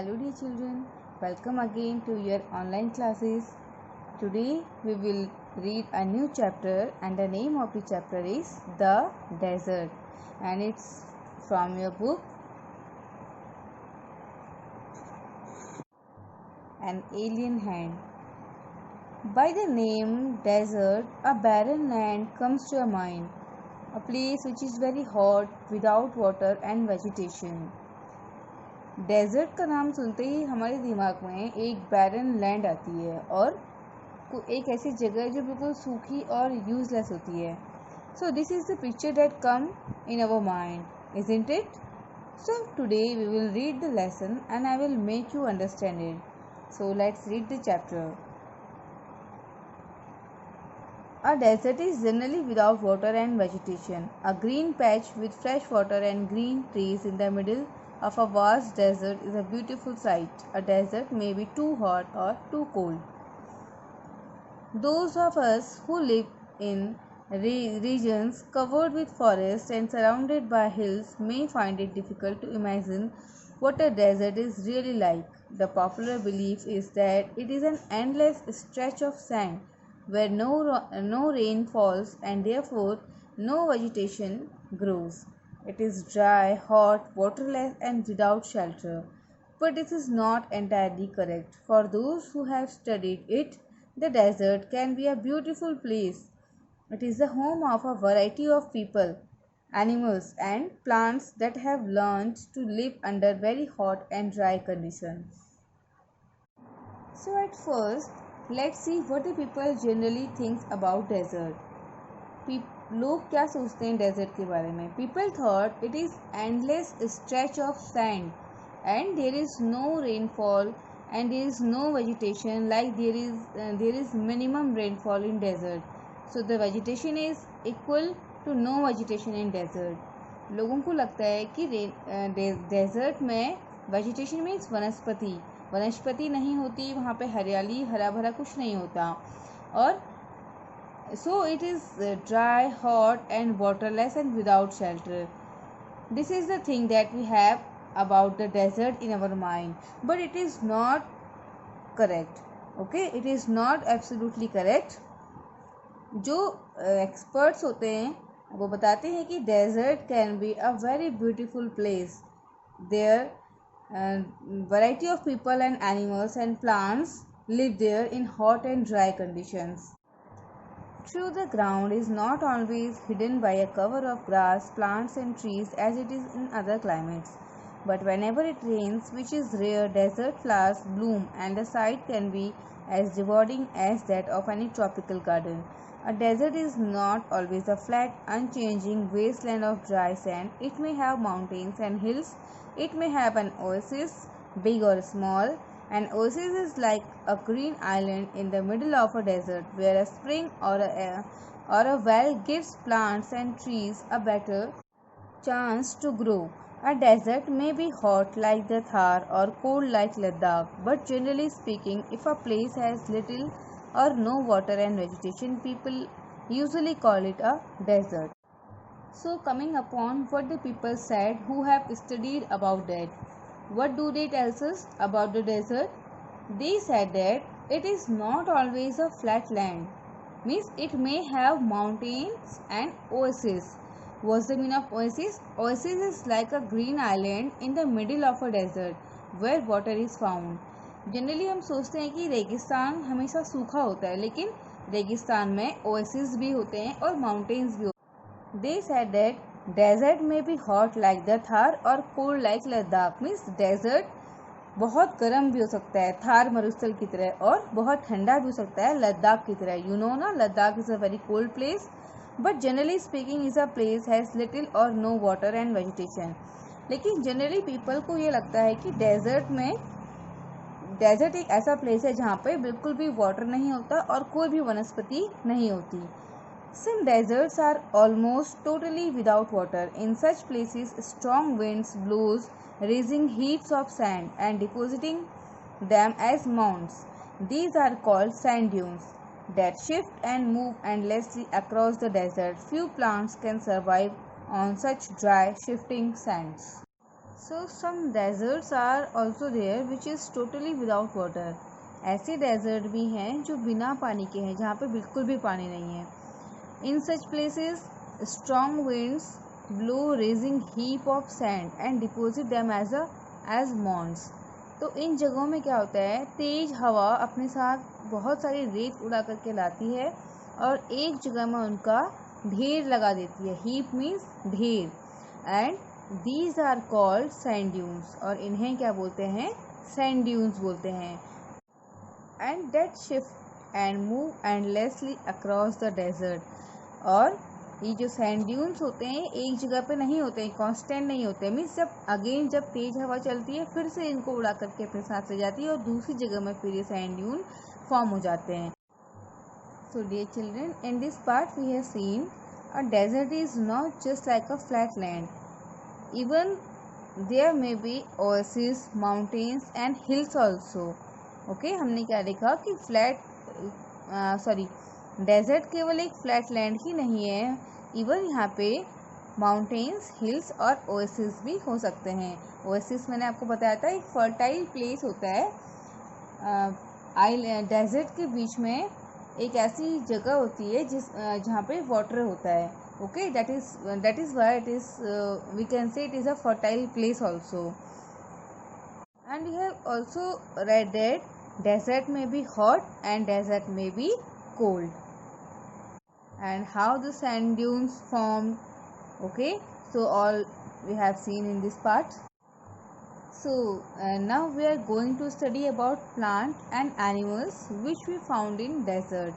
Hello dear children, welcome again to your online classes. Today we will read a new chapter and the name of the chapter is The Desert and it's from your book An Alien Hand. By the name desert, a barren land comes to your mind, a place which is very hot without water and vegetation. Desert का नाम सुनते ही हमारे दिमाग में एक barren land आती है और एक ऐसी जगह जो बिल्कुल सूखी और यूजलेस होती है. So this is the picture that come in our mind, isn't it? So today we will read the lesson and I will make you understand it. So let's read the chapter. A desert is generally without water and vegetation. A green patch with fresh water and green trees in the middle of a vast desert is a beautiful sight. A desert may be too hot or too cold. Those of us who live in regions covered with forests and surrounded by hills may find it difficult to imagine what a desert is really like. The popular belief is that it is an endless stretch of sand where no rain falls and therefore no vegetation grows. It is dry, hot, waterless and without shelter. But this is not entirely correct. For those who have studied it, the desert can be a beautiful place. It is the home of a variety of people, animals and plants that have learned to live under very hot and dry conditions. So at first, let's see what the people generally thinks about desert. लोग क्या सोचते हैं desert के बारे में? People thought it is endless stretch of sand and there is no rainfall and there is no vegetation, like there is minimum rainfall in desert. So the vegetation is equal to no vegetation in desert. लोगों को लगता है कि desert में vegetation means वनस्पति नहीं होती, वहाँ पे हरियाली हरा भरा कुछ नहीं होता. और so it is dry, hot and waterless and without shelter. This is the thing that we have about the desert in our mind, but it is not correct. Okay, it is not absolutely correct. जो experts होते हैं वो बताते हैं कि desert can be a very beautiful place. There variety of people and animals and plants live there in hot and dry conditions. True, the ground is not always hidden by a cover of grass, plants and trees as it is in other climates. But whenever it rains, which is rare, desert flowers bloom and the sight can be as rewarding as that of any tropical garden. A desert is not always a flat, unchanging wasteland of dry sand. It may have mountains and hills. It may have an oasis, big or small. An oasis is like a green island in the middle of a desert where a spring or a well gives plants and trees a better chance to grow. A desert may be hot like the Thar or cold like Ladakh, but generally speaking, if a place has little or no water and vegetation, people usually call it a desert. So coming upon what the people said who have studied about that. What do they tell us about the desert? They said that it is not always a flat land. Means it may have mountains and oases. What's the meaning of oasis? Oasis is like a green island in the middle of a desert where water is found. Generally हम सोचते हैं कि रेगिस्तान हमेशा सूखा होता है, लेकिन रेगिस्तान में ओएसिस भी होते हैं और माउंटेन्स भी होते हैं. They said that desert may be hot like the Thar or cold like Ladakh. Means desert बहुत गर्म भी हो सकता है थार मरुस्थल की तरह और बहुत ठंडा भी हो सकता है लद्दाख की तरह. यू नो ना, Ladakh is a very cold place, but generally speaking is a place has little और नो वाटर एंड वेजिटेशन. लेकिन जनरली पीपल को ये लगता है कि डेजर्ट एक ऐसा प्लेस है जहाँ पे बिल्कुल भी वाटर नहीं होता और कोई भी वनस्पति नहीं होती. Some deserts are almost totally without water. In such places, strong winds blows, raising heaps of sand and depositing them as mounds. These are called sand dunes that shift and move endlessly across the desert. Few plants can survive on such dry, shifting sands. So some deserts are also there which is totally without water. ऐसे desert भी हैं जो बिना पानी के हैं, जहाँ पे बिल्कुल भी पानी नहीं है. In such places, strong winds blow raising heap of sand and deposit them as mounds. तो इन जगहों में क्या होता है, तेज हवा अपने साथ बहुत सारी रेत उड़ा करके लाती है और एक जगह में उनका ढेर लगा देती है. हीप मीन्स ढेर. And these are called sand dunes, और इन्हें क्या बोलते हैं, सैंड ड्यून्स बोलते हैं. And that shift and move endlessly across the desert. और ये जो सैंड ड्यून्स होते हैं एक जगह पे नहीं होते हैं, कांस्टेंट नहीं होते हैं. मीन्स जब तेज हवा चलती है फिर से इनको उड़ा करके अपने साथ ले जाती है और दूसरी जगह में फिर ये सैंड ड्यून फॉर्म हो जाते हैं. So dear children, in this part we have seen a desert is not just like a flat land. Even there may be oases, mountains and hills also. Okay, हमने क्या देखा कि desert केवल एक flat land ही नहीं है. Even यहाँ पे माउंटेन्स, हिल्स और ओएसिस भी हो सकते हैं. ओएसिस मैंने आपको बताया था एक फर्टाइल प्लेस होता है. डेजर्ट के बीच में एक ऐसी जगह होती है जहाँ पे वाटर होता है. Okay, that is why it is we can say it is a fertile place also. And we have also read that desert may be hot and desert may be cold, and how the sand dunes formed. Okay, so all we have seen in this part. So now we are going to study about plant and animals which we found in desert.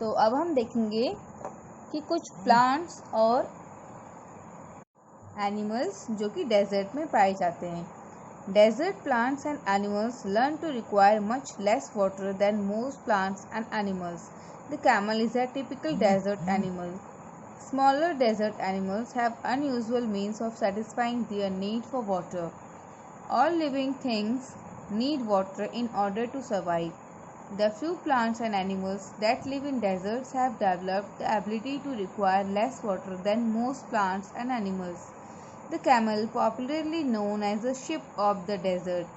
तो अब हम देखेंगे कि कुछ plants और animals जो कि desert में पाए जाते हैं. Desert plants and animals learn to require much less water than most plants and animals. The camel is a typical desert animal. Smaller desert animals have unusual means of satisfying their need for water. All living things need water in order to survive. The few plants and animals that live in deserts have developed the ability to require less water than most plants and animals. The camel, popularly known as the sheep of the desert,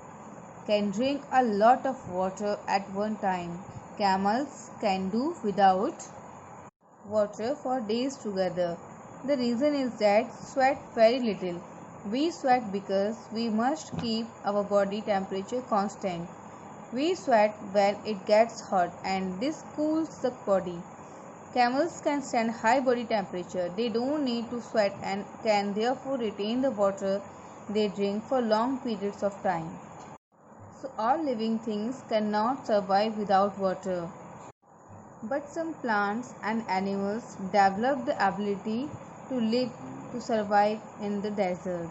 can drink a lot of water at one time. Camels can do without water for days together. The reason is that sweat very little. We sweat because we must keep our body temperature constant. We sweat when it gets hot and this cools the body. Camels can stand high body temperature. They don't need to sweat and can therefore retain the water they drink for long periods of time. So all living things cannot survive without water. But some plants and animals develop the ability to survive in the desert.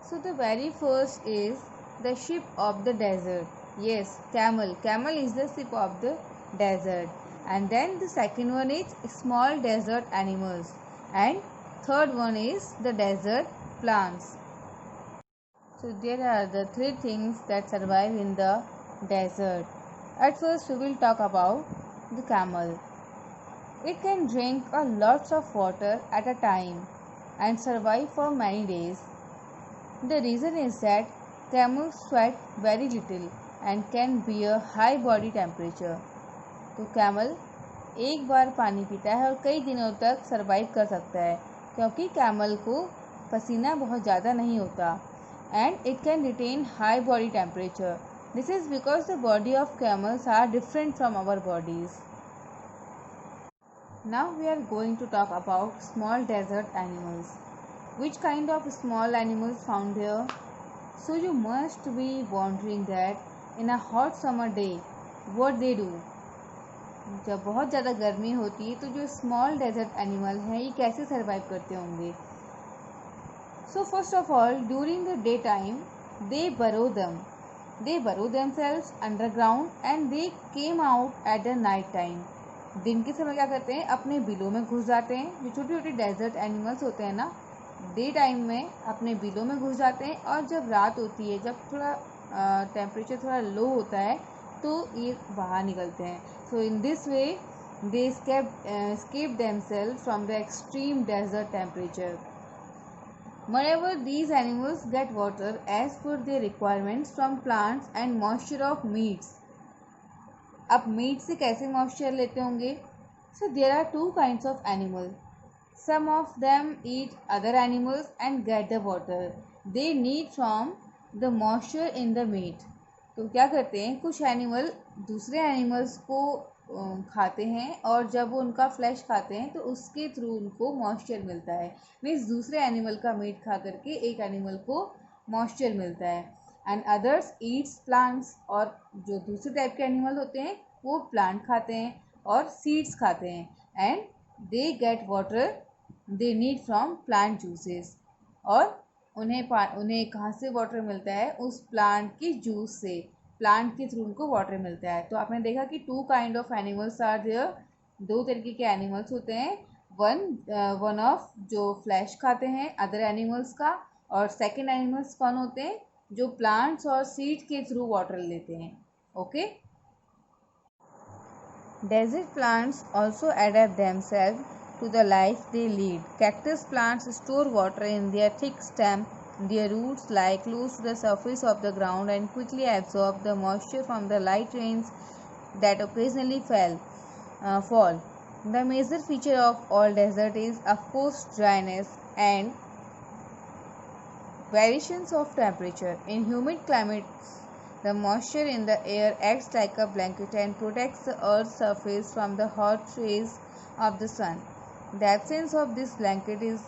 So the very first is the sheep of the desert. Yes, camel. Camel is the sheep of the desert. And then the second one is small desert animals. And third one is the desert plants. So there are the three things that survive in the desert. At first we will talk about the camel. It can drink a lots of water at a time and survive for many days. The reason is that camels sweat very little and can bear high body temperature. तो camel एक बार पानी पीता है और कई दिनों तक survive कर सकता है क्योंकि कैमल को पसीना बहुत ज़्यादा नहीं होता. And it can retain high body temperature. This is because the body of camels are different from our bodies. Now we are going to talk about small desert animals. Which kind of small animals found there? So you must be wondering that in a hot summer day, what they do? जब बहुत ज़्यादा गर्मी होती है तो जो small desert animal हैं ये कैसे सर्वाइव करते होंगे. So first of all during the day time they burrow themselves underground and they came out at the night time. दिन के समय क्या करते हैं, अपने बिलों में घुस जाते हैं. जो छोटे छोटे डेजर्ट एनिमल्स होते हैं ना, डे टाइम में अपने बिलों में घुस जाते हैं और जब रात होती है, जब थोड़ा टेम्परेचर थोड़ा लो होता है तो ये बाहर निकलते हैं. So in this way they escape themselves from the extreme desert temperature. Moreover, these animals get water as per their requirements from plants and moisture of meats. अब मीट से कैसे मॉइस्चर लेते होंगे? So there are two kinds of animal. Some of them eat other animals and get the water. They need from the moisture in the meat. तो क्या करते हैं, कुछ एनिमल दूसरे एनिमल्स को खाते हैं और जब वो उनका फ्लैश खाते हैं तो उसके थ्रू उनको मॉइस्चर मिलता है. मीन्स दूसरे एनिमल का मीट खा करके एक एनिमल को मॉइस्चर मिलता है. एंड अदर्स ईट्स प्लांट्स, और जो दूसरे टाइप के एनिमल होते हैं वो प्लांट खाते हैं और सीड्स खाते हैं. And they get water they need from plant juices. और उन्हें कहाँ से वाटर मिलता है? उस प्लांट की जूस से, प्लांट के थ्रू उनको वाटर मिलता है. तो आपने देखा कि two kind of animals are there. दो तरीके के एनिमल्स होते हैं. वन ऑफ जो फ्लैश खाते हैं अदर एनिमल्स का, और सेकेंड एनिमल्स कौन होते हैं? जो प्लांट्स और सीड के थ्रू वाटर लेते हैं. Okay. Desert plants also adapt themselves to the life they lead. Cactus plants store water in their thick stem. Their roots lie close to the surface of the ground and quickly absorb the moisture from the light rains that occasionally fall. The major feature of all desert is, of course, dryness and variations of temperature. In humid climates, the moisture in the air acts like a blanket and protects the earth's surface from the hot rays of the sun. The absence of this blanket in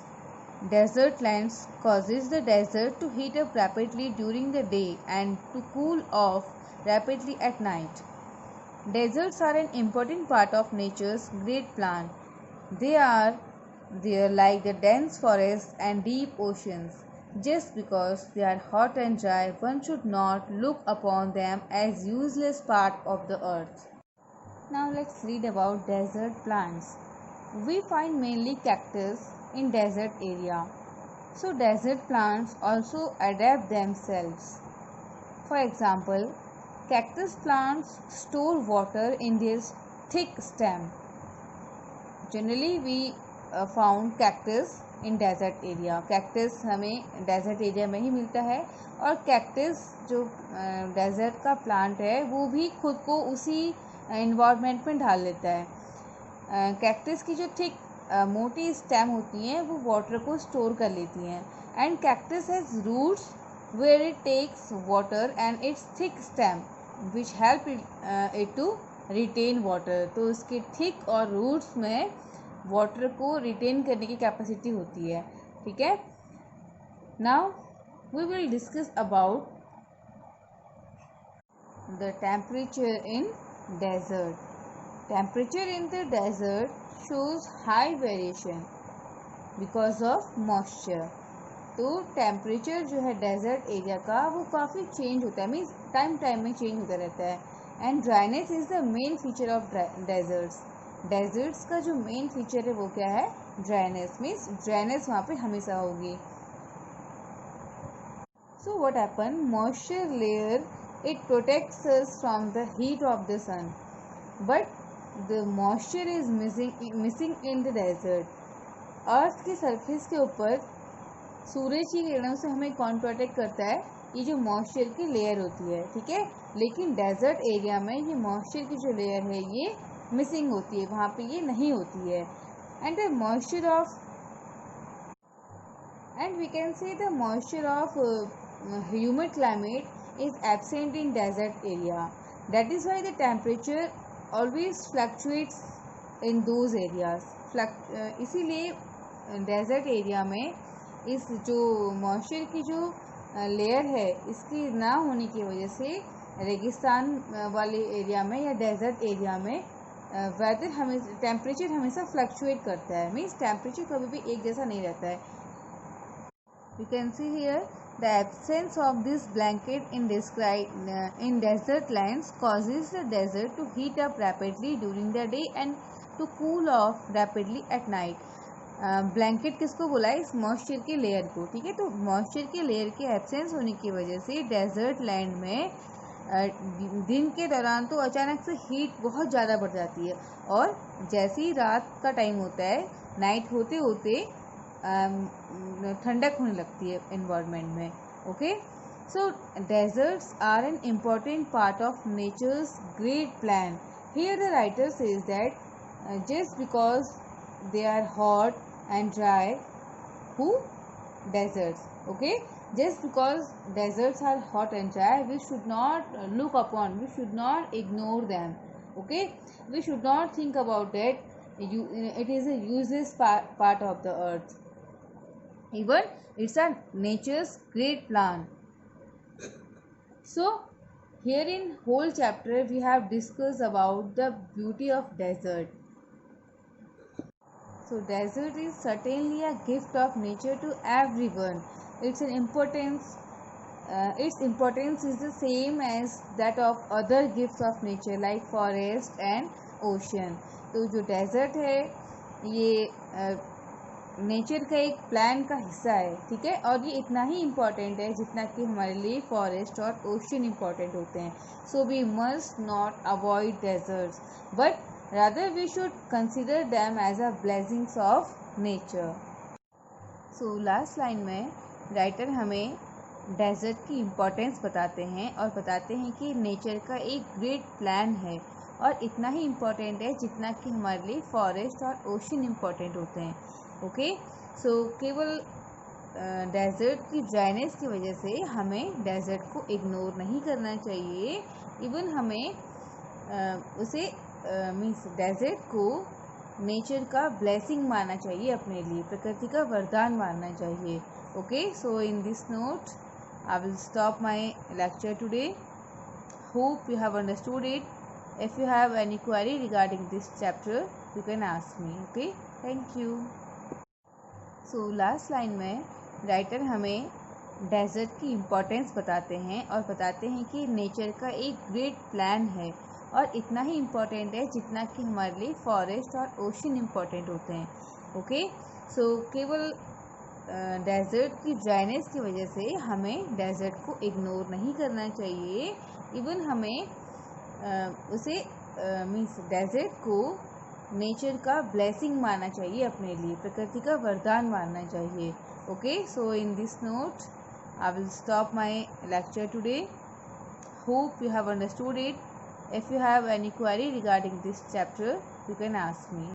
desert lands causes the desert to heat up rapidly during the day and to cool off rapidly at night. Deserts are an important part of nature's great plan. They are there like the dense forests and deep oceans. Just because they are hot and dry, one should not look upon them as useless part of the earth. Now let's read about desert plants. We find mainly cactus in desert area. So desert plants also adapt themselves. For example, cactus plants store water in their thick stem. Generally we found cactus in desert area. Cactus हमें desert area में ही मिलता है, और cactus जो desert का plant है वो भी खुद को उसी इन्वायरमेंट में ढाल लेता है. कैक्टस की जो थिक मोटी स्टेम होती हैं वो वाटर को स्टोर कर लेती हैं. And cactus has roots where it takes water and its thick stem which help it to retain water. तो उसके थिक और रूट्स में वाटर को रिटेन करने की कैपेसिटी होती है. ठीक है. Now we will discuss about the temperature in desert. Temperature in the desert shows high variation because of moisture. तो टेम्परेचर जो है डेजर्ट एरिया का वो काफ़ी चेंज होता है, मीन्स टाइम में चेंज होता रहता है. And dryness is the main feature of deserts. Deserts का जो मेन फीचर है वो क्या है? ड्राइनेस. मीन्स ड्राइनेस वहाँ पे हमेशा होगी. So what happen? Moisture layer it protects us from the heat of the sun, but the moisture is missing in the desert. Earth के सरफेस के ऊपर सूरज की किरणों से हमें कौन प्रोटेक्ट करता है? ये जो मॉइस्चर की लेयर होती है. ठीक है. लेकिन डेजर्ट एरिया में ये मॉइस्चर की जो लेयर है ये मिसिंग होती है, वहाँ पे ये नहीं होती है. And the moisture of and we can say the moisture of humid climate is absent in desert area. That is why the temperature always fluctuates in those areas. इसीलिए डेजर्ट एरिया में इस जो मॉइस्चर की जो layer है इसकी ना होने की वजह से रेगिस्तान वाले एरिया में या डेजर्ट एरिया में वेदर हमें टेम्परेचर हमेशा फ्लक्चुएट करता है. मीन्स टेम्परेचर कभी भी एक जैसा नहीं रहता है. You can see here the absence of this blanket in desert lands causes the desert to heat up rapidly during the day and to cool off rapidly at night. Blanket किसको बोला है? इस मॉइस्चर के layer को. ठीक है. तो moisture के लेयर के एब्सेंस होने की वजह से डेजर्ट लैंड में दिन के दौरान तो अचानक से हीट बहुत ज़्यादा बढ़ जाती है, और जैसे ही रात का टाइम होता है, नाइट होते होते ठंडक होने लगती है एनवायरनमेंट में. Okay, so deserts are an important part of nature's great plan. Here the writer says that just because they are hot and dry, who? Deserts. Okay, just because deserts are hot and dry, we should not look upon, we should not ignore them. Okay, we should not think about that it is a useless part of the earth. Even it's a nature's great plan. So here in whole chapter we have discussed about the beauty of desert. So desert is certainly a gift of nature to everyone. Its importance is the same as that of other gifts of nature like forest and ocean. तो जो desert है ये nature का एक plan का हिस्सा है, ठीक है, और ये इतना ही इम्पॉर्टेंट है जितना कि हमारे लिए फॉरेस्ट और ओशन इम्पॉर्टेंट होते हैं. So we must not avoid deserts but rather we should consider them as a blessings of nature. So last line में राइटर हमें डेजर्ट की इम्पोर्टेंस बताते हैं और बताते हैं कि नेचर का एक ग्रेट प्लान है और इतना ही इम्पॉर्टेंट है जितना कि हमारे लिए फॉरेस्ट और ओशन इम्पॉर्टेंट होते हैं. ओके, सो केवल डेजर्ट की ड्राइनेस की वजह से हमें डेजर्ट को इग्नोर नहीं करना चाहिए. इवन हमें उसे मीन्स डेजर्ट को नेचर का ब्लेसिंग मानना चाहिए, अपने लिए प्रकृति का वरदान मानना चाहिए. Okay, so in this note I will stop my lecture today. Hope you have understood it. If you have any query regarding this chapter you can ask me. Okay, thank you. So last line में writer हमें desert की importance बताते हैं और बताते हैं कि nature का एक ग्रेट प्लान है और इतना ही इम्पॉर्टेंट है जितना कि हमारे लिए फॉरेस्ट और ओशन इम्पॉर्टेंट होते हैं. ओके, सो केवल डेजर्ट की ड्राइनेस की वजह से हमें डेजर्ट को इग्नोर नहीं करना चाहिए. इवन हमें उसे मीन्स डेजर्ट को नेचर का ब्लेसिंग मानना चाहिए, अपने लिए प्रकृति का वरदान मानना चाहिए. Okay, so in this note I will stop my lecture today. Hope you have understood it. If you have any query regarding this chapter you can ask me.